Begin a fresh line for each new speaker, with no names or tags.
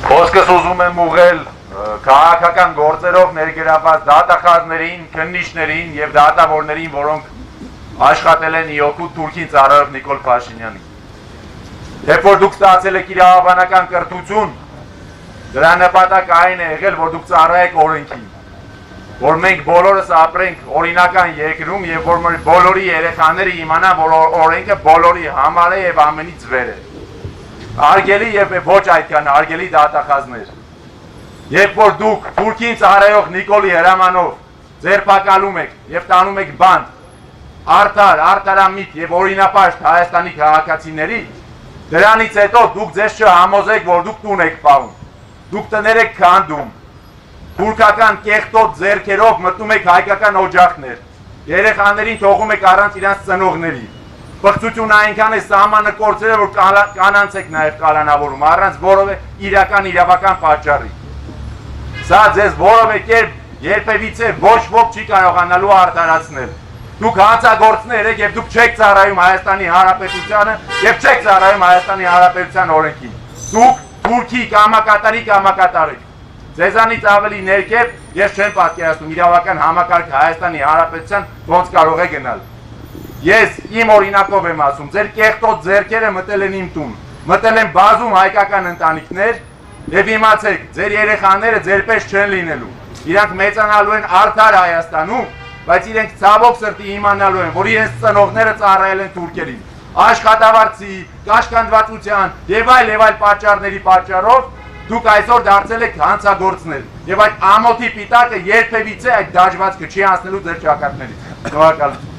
Խոսքս ուզում եմ ուղղել քաղաքական գործերով ներգրավված դատախազներին, քննիչներին եւ դատավորներին, որոնք աշխատել են իօգուտ Թուրքին ծառայող Նիկոլ Փաշինյանին։ Երբ որ դուք ստացել եք իրավաբանական կրթություն, դրա նպատակը այն է եղել, որ դուք ծառայեք օրենքին, որ մենք բոլորս ապրենք օրինական երկրում եւ որ բոլորի երեխաները իմանան, որ օրենքը բոլորի համար է եւ ամենից վեր է։ Արգելի եւ ոչ այդքան արգելի դատախազներ։ Երբ որ դուք Թուրքին ծառայող Նիկոլի հրամանով ձերբակալում եք եւ տանում եք բանտ արտարամիտ եւ օրինապաշտ Հայաստանի քաղաքացիների, դրանից հետո դուք ձեզ չհամոզեք, որ դուք տուն եք պահում։ Դուք տներ եք քանդում։ Թուրքական կեղտոտ ձեռքերով մտնում եք հայկական օջախներ։ Երեխաներին թողում եք առանց իրանց ծնողների։ Բղծությունը այնքան է սահմանը կորցրել, որ կանանց եք նաև կալանավորում, առանց որևէ իրական իրավական պատճառի։ Սա ձեզ որևէ կերպ երբևիցե ոչ ոք չի կարողանալու արդարացնել։ Դուք հանցագործներ եք եւ դուք չեք ծառայում Հայաստանի Հանրապետությանը եւ չեք ծառայում Հայաստանի Հանրապետության օրենքին։ Դուք Թուրքի կամակատար եք։ Ձեզանից ավելի ներքև ես չեմ պատկերացնում իրավական համակարգ Հայաստանի Հանրապետության ոնց կարող է գնալ։ Ես իմ օրինակով եմ ասում, ձեր կեղտոտ ձեռքերը մտել են իմ տուն, մտել են բազում հայկական ընտանիքներ եւ իմացեք, ձեր երեխաները ձերպես չեն լինելու։ Իրանք մեծանալու են արդար Հայաստանում, բայց իրենք ցավոք սրտի իմանալու են, որ իրենց ծնողները ծառայել են թուրքերին։ Աշխատավարձի, կաշկանդվածության եւ այլ պատճառների պատճառով դուք այսօր դարձել եք հանցագործներ եւ այդ ամոթի պիտակը երբևիցե այդ դաշվածքը չի անցնելու ձեր ճակատներից։ Շնորհակալ եմ։